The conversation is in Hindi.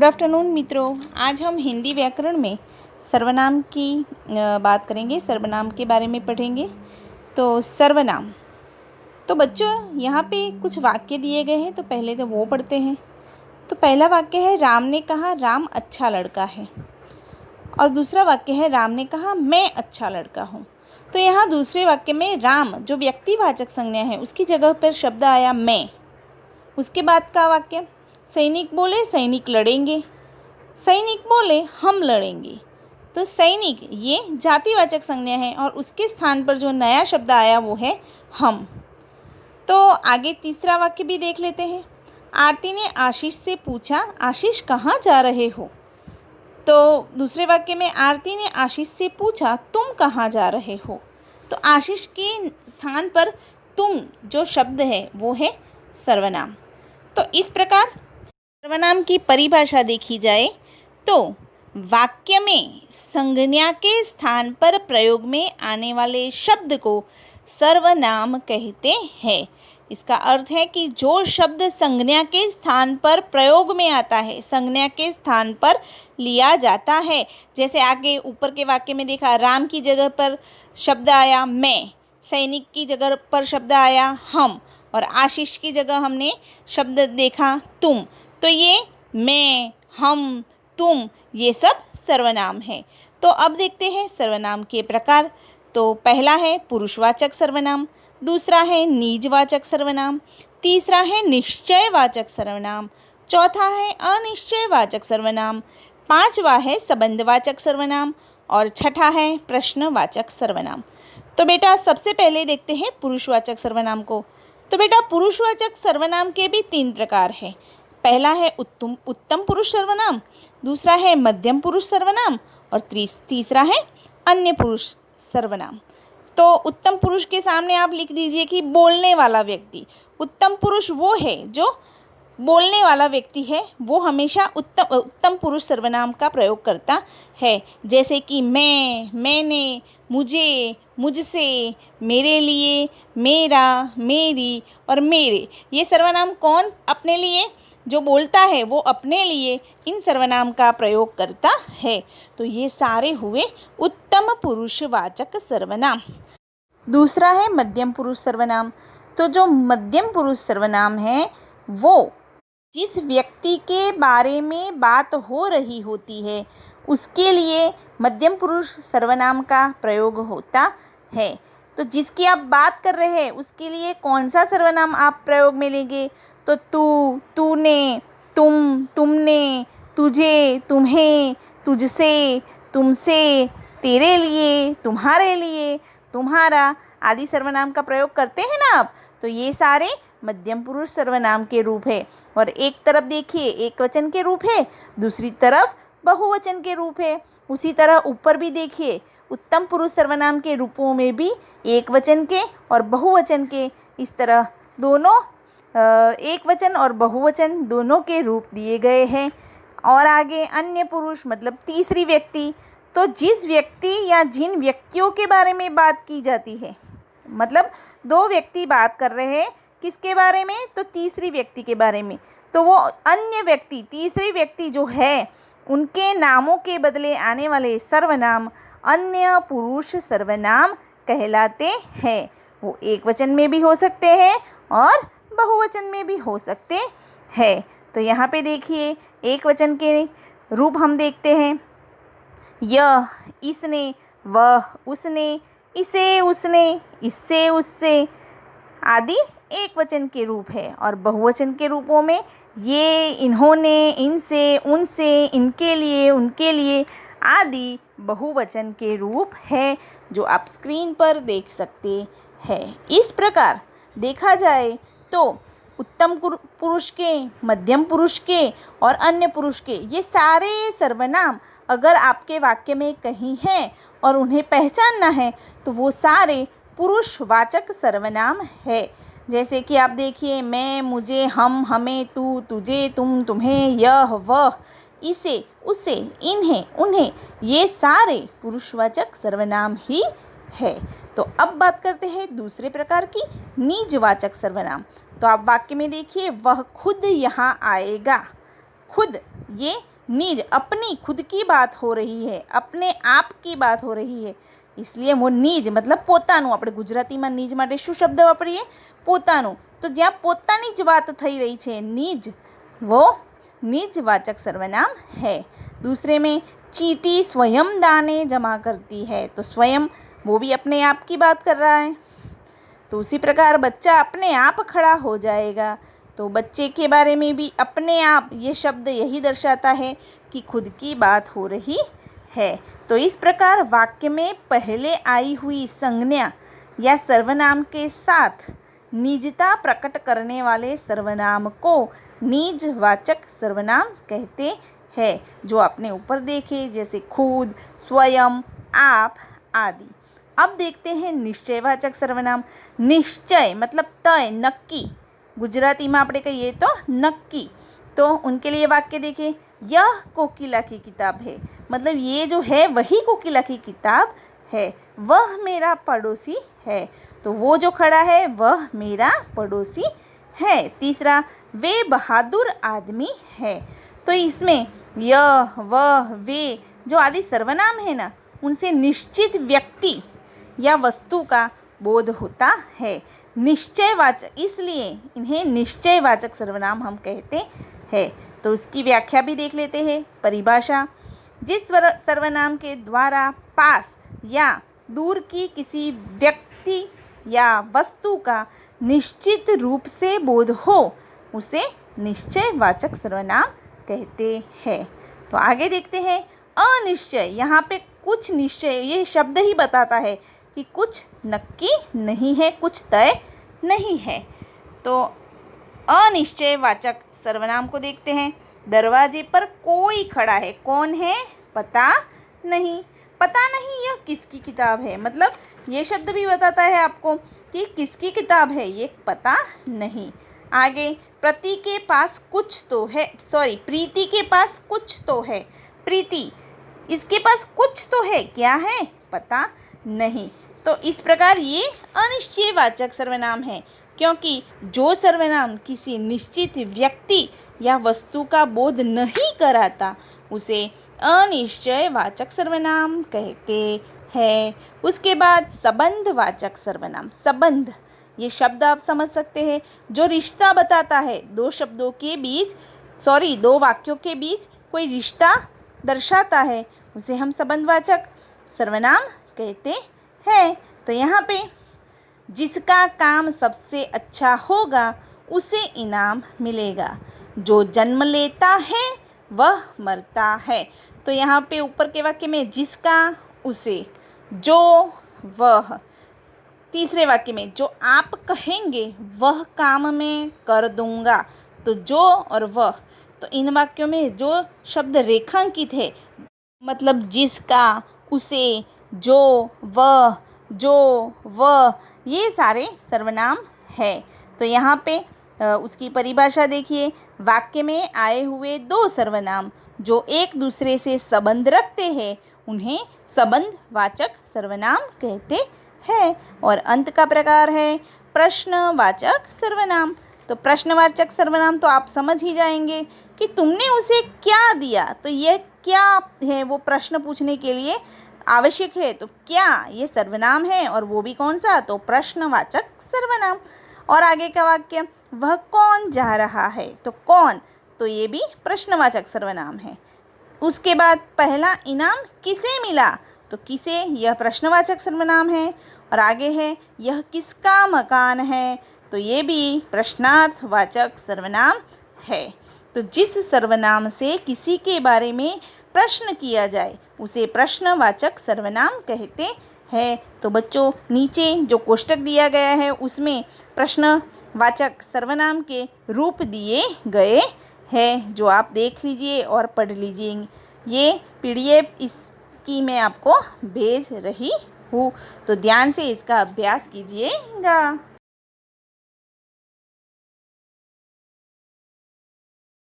गुड आफ्टरनून मित्रों। आज हम हिंदी व्याकरण में सर्वनाम की बात करेंगे। सर्वनाम के बारे में पढ़ेंगे। तो सर्वनाम, तो बच्चों यहाँ पे कुछ वाक्य दिए गए हैं, तो पहले तो वो पढ़ते हैं। तो पहला वाक्य है, राम ने कहा राम अच्छा लड़का है। और दूसरा वाक्य है, राम ने कहा मैं अच्छा लड़का हूँ। तो यहाँ दूसरे वाक्य में राम जो व्यक्तिवाचक संज्ञा है उसकी जगह पर शब्द आया मैं। उसके बाद का वाक्य, सैनिक बोले सैनिक लड़ेंगे, सैनिक बोले हम लड़ेंगे। तो सैनिक ये जातिवाचक संज्ञा है और उसके स्थान पर जो नया शब्द आया वो है हम। तो आगे तीसरा वाक्य भी देख लेते हैं। आरती ने आशीष से पूछा, आशीष कहाँ जा रहे हो। तो दूसरे वाक्य में आरती ने आशीष से पूछा, तुम कहाँ जा रहे हो। तो आशीष के स्थान पर तुम जो शब्द है वो है सर्वनाम। तो इस प्रकार सर्वनाम की परिभाषा देखी जाए तो वाक्य में संज्ञा के स्थान पर प्रयोग में आने वाले शब्द को सर्वनाम कहते हैं। इसका अर्थ है कि जो शब्द संज्ञा के स्थान पर प्रयोग में आता है, संज्ञा के स्थान पर लिया जाता है। जैसे आगे ऊपर के वाक्य में देखा, राम की जगह पर शब्द आया मैं, सैनिक की जगह पर शब्द आया हम, और आशीष की जगह हमने शब्द देखा तुम। तो ये मैं, हम, तुम ये सब सर्वनाम है। तो अब देखते हैं सर्वनाम के प्रकार। तो पहला है पुरुषवाचक सर्वनाम, दूसरा है निजवाचक सर्वनाम, तीसरा है निश्चयवाचक सर्वनाम, चौथा है अनिश्चयवाचक सर्वनाम, पांचवा है संबंधवाचक सर्वनाम और छठा है प्रश्नवाचक सर्वनाम। तो बेटा सबसे पहले देखते हैं पुरुषवाचक सर्वनाम को। तो बेटा पुरुषवाचक सर्वनाम के भी 3 प्रकार हैं। पहला है उत्तम पुरुष सर्वनाम, दूसरा है मध्यम पुरुष सर्वनाम और तीसरा है अन्य पुरुष सर्वनाम। तो उत्तम पुरुष के सामने आप लिख दीजिए कि बोलने वाला व्यक्ति। उत्तम पुरुष वो है जो बोलने वाला व्यक्ति है, वो हमेशा उत्तम पुरुष सर्वनाम का प्रयोग करता है। जैसे कि मैं, मैंने, मुझे, मुझसे, मेरे लिए, मेरा, मेरी और मेरे। ये सर्वनाम कौन अपने लिए जो बोलता है वो अपने लिए इन सर्वनाम का प्रयोग करता है। तो ये सारे हुए उत्तम पुरुषवाचक सर्वनाम। दूसरा है मध्यम पुरुष सर्वनाम। तो जो मध्यम पुरुष सर्वनाम है वो जिस व्यक्ति के बारे में बात हो रही होती है उसके लिए मध्यम पुरुष सर्वनाम का प्रयोग होता है। तो जिसकी आप बात कर रहे हैं उसके लिए कौन सा सर्वनाम आप प्रयोग में लेंगे। तो तू, तूने, तुम, तुमने, तुझे, तुम्हें, तुझसे, तुमसे, तेरे लिए, तुम्हारे लिए, तुम्हारा आदि सर्वनाम का प्रयोग करते हैं ना आप। तो ये सारे मध्यम पुरुष सर्वनाम के रूप है। और एक तरफ देखिए एक वचन के रूप है, दूसरी तरफ बहुवचन के रूप है। उसी तरह ऊपर भी देखिए उत्तम पुरुष सर्वनाम के रूपों में भी एक वचन के और बहुवचन के, इस तरह दोनों एक वचन और बहुवचन दोनों के रूप दिए गए हैं। और आगे अन्य पुरुष मतलब तीसरी व्यक्ति। तो जिस व्यक्ति या जिन व्यक्तियों के बारे में बात की जाती है, मतलब 2 व्यक्ति बात कर रहे हैं किसके बारे में, तो तीसरी व्यक्ति के बारे में। तो वो अन्य व्यक्ति, तीसरी व्यक्ति जो है उनके नामों के बदले आने वाले सर्वनाम अन्य पुरुष सर्वनाम कहलाते हैं। वो एक वचन में भी हो सकते हैं और बहुवचन में भी हो सकते हैं। तो यहाँ पे देखिए एक वचन के रूप हम देखते हैं, यह, इसने, वह, उसने, इसे, उसने, इससे, उससे आदि एक वचन के रूप है। और बहुवचन के रूपों में ये, इन्होंने, इनसे, उनसे, इनके लिए, उनके लिए आदि बहुवचन के रूप है जो आप स्क्रीन पर देख सकते हैं। इस प्रकार देखा जाए तो उत्तम पुरुष के, मध्यम पुरुष के और अन्य पुरुष के ये सारे सर्वनाम अगर आपके वाक्य में कहीं हैं और उन्हें पहचानना है तो वो सारे पुरुषवाचक सर्वनाम है। जैसे कि आप देखिए मैं, मुझे, हम, हमें, तू, तुझे, तुम, तुम्हें, यह, वह, इसे, उसे, इन्हें, उन्हें, ये सारे पुरुषवाचक सर्वनाम ही है। तो अब बात करते हैं दूसरे प्रकार की निजवाचक सर्वनाम। तो आप वाक्य में देखिए, वह खुद यहाँ आएगा। खुद ये निज अपनी खुद की बात हो रही है, अपने आप की बात हो रही है, इसलिए वो નિજ मतलब પોતાનું. આપણે ગુજરાતીમાં નિજ માટે શું શબ્દ વાપરીએ? પોતાનું. તો જ્યાં પોતાની જ વાત થઈ રહી છે નિજ, वो निजवाचक सर्वनाम है. दूसरे में चींटी स्वयं दाने जमा करती है, तो स्वयं वो भी अपने आप की बात कर रहा है. तो उसी प्रकार बच्चा अपने आप खड़ा हो जाएगा, तो बच्चे के बारे में भी अपने आप ये शब्द यही दर्शाता है कि खुद की बात हो रही है. तो इस प्रकार वाक्य में पहले आई हुई संज्ञा या सर्वनाम के साथ निजता प्रकट करने वाले सर्वनाम को निजवाचक सर्वनाम कहते हैं, जो आपने ऊपर देखे जैसे खुद, स्वयं, आप आदि. अब देखते हैं निश्चयवाचक सर्वनाम. निश्चय मतलब तय, नक्की. गुजराती में આપણે કહીએ તો नक्की. तो उनके लिए वाक्य देखिए, यह कोकिला की किताब है, मतलब ये जो है वही कोकिला की किताब है. वह मेरा पड़ोसी है, तो वो जो खड़ा है वह मेरा पड़ोसी है. तीसरा, वे बहादुर आदमी है, तो इसमें यह, वह, वे जो आदि सर्वनाम है ना, उनसे निश्चित व्यक्ति या वस्तु का बोध होता है. निश्चयवाचक, इसलिए इन्हें निश्चयवाचक सर्वनाम हम कहते हैं. तो उसकी व्याख्या भी देख लेते हैं. परिभाषा, जिस सर्वनाम के द्वारा पास या दूर की किसी व्यक्ति या वस्तु का निश्चित रूप से बोध हो, उसे निश्चयवाचक सर्वनाम कहते हैं. तो आगे देखते हैं अनिश्चय. यहाँ पे कुछ निश्चय, ये शब्द ही बताता है कि कुछ नक्की नहीं है, कुछ तय नहीं है. तो अनिश्चयवाचक सर्वनाम को देखते हैं. दरवाजे पर कोई खड़ा है, कौन है? पता नहीं. पता नहीं यह किसकी किताब है, मतलब ये शब्द भी बताता है आपको कि किसकी किताब है, ये पता नहीं. आगे, प्रति के पास कुछ तो है, सॉरी प्रीति के पास कुछ तो है. प्रीति, इसके पास कुछ तो है, क्या है? पता नहीं. तो इस प्रकार ये अनिश्चयवाचक सर्वनाम है, क्योंकि जो सर्वनाम किसी निश्चित व्यक्ति या वस्तु का बोध नहीं कराता, उसे अनिश्चयवाचक सर्वनाम कहते हैं. उसके बाद संबंधवाचक सर्वनाम. संबंध, ये शब्द आप समझ सकते हैं, जो रिश्ता बताता है. दो शब्दों के बीच, दो वाक्यों के बीच कोई रिश्ता दर्शाता है, उसे हम संबंधवाचक सर्वनाम कहते हैं. तो यहाँ पे जिसका काम सबसे अच्छा होगा उसे इनाम मिलेगा, जो जन्म लेता है वह मरता है. तो यहाँ पे ऊपर के वाक्य में जिसका, उसे, जो, वह. तीसरे वाक्य में जो आप कहेंगे वह काम मैं कर दूंगा, तो जो और वह. तो इन वाक्यों में जो शब्द रेखांकित है, मतलब जिसका, उसे, जो, वह, जो, वह, ये सारे सर्वनाम है. तो यहाँ पे उसकी परिभाषा देखिए. वाक्य में आए हुए दो सर्वनाम जो एक दूसरे से संबंध रखते हैं, उन्हें संबंधवाचक सर्वनाम कहते हैं. और अंत का प्रकार है प्रश्नवाचक सर्वनाम. तो प्रश्नवाचक सर्वनाम तो आप समझ ही जाएंगे कि तुमने उसे क्या दिया, तो यह क्या है, वो प्रश्न पूछने के लिए आवश्यक है. तो क्या ये सर्वनाम है, और वो भी कौन सा, तो प्रश्नवाचक सर्वनाम. और आगे का वाक्य, वह कौन जा रहा है, तो कौन, तो ये भी प्रश्नवाचक सर्वनाम है. उसके बाद पहला इनाम किसे मिला, तो किसे, यह प्रश्नवाचक सर्वनाम है. और आगे है यह किसका मकान है, तो ये भी प्रश्नार्थवाचक सर्वनाम है. तो जिस सर्वनाम से किसी के बारे में प्रश्न किया जाए, उसे प्रश्नवाचक सर्वनाम कहते हैं. तो बच्चों, नीचे जो कोष्टक दिया गया है उसमें प्रश्नवाचक सर्वनाम के रूप दिए गए हैं, जो आप देख लीजिए और पढ़ लीजिए. ये PDF इसकी मैं आपको भेज रही हूँ, तो ध्यान से इसका अभ्यास कीजिएगा.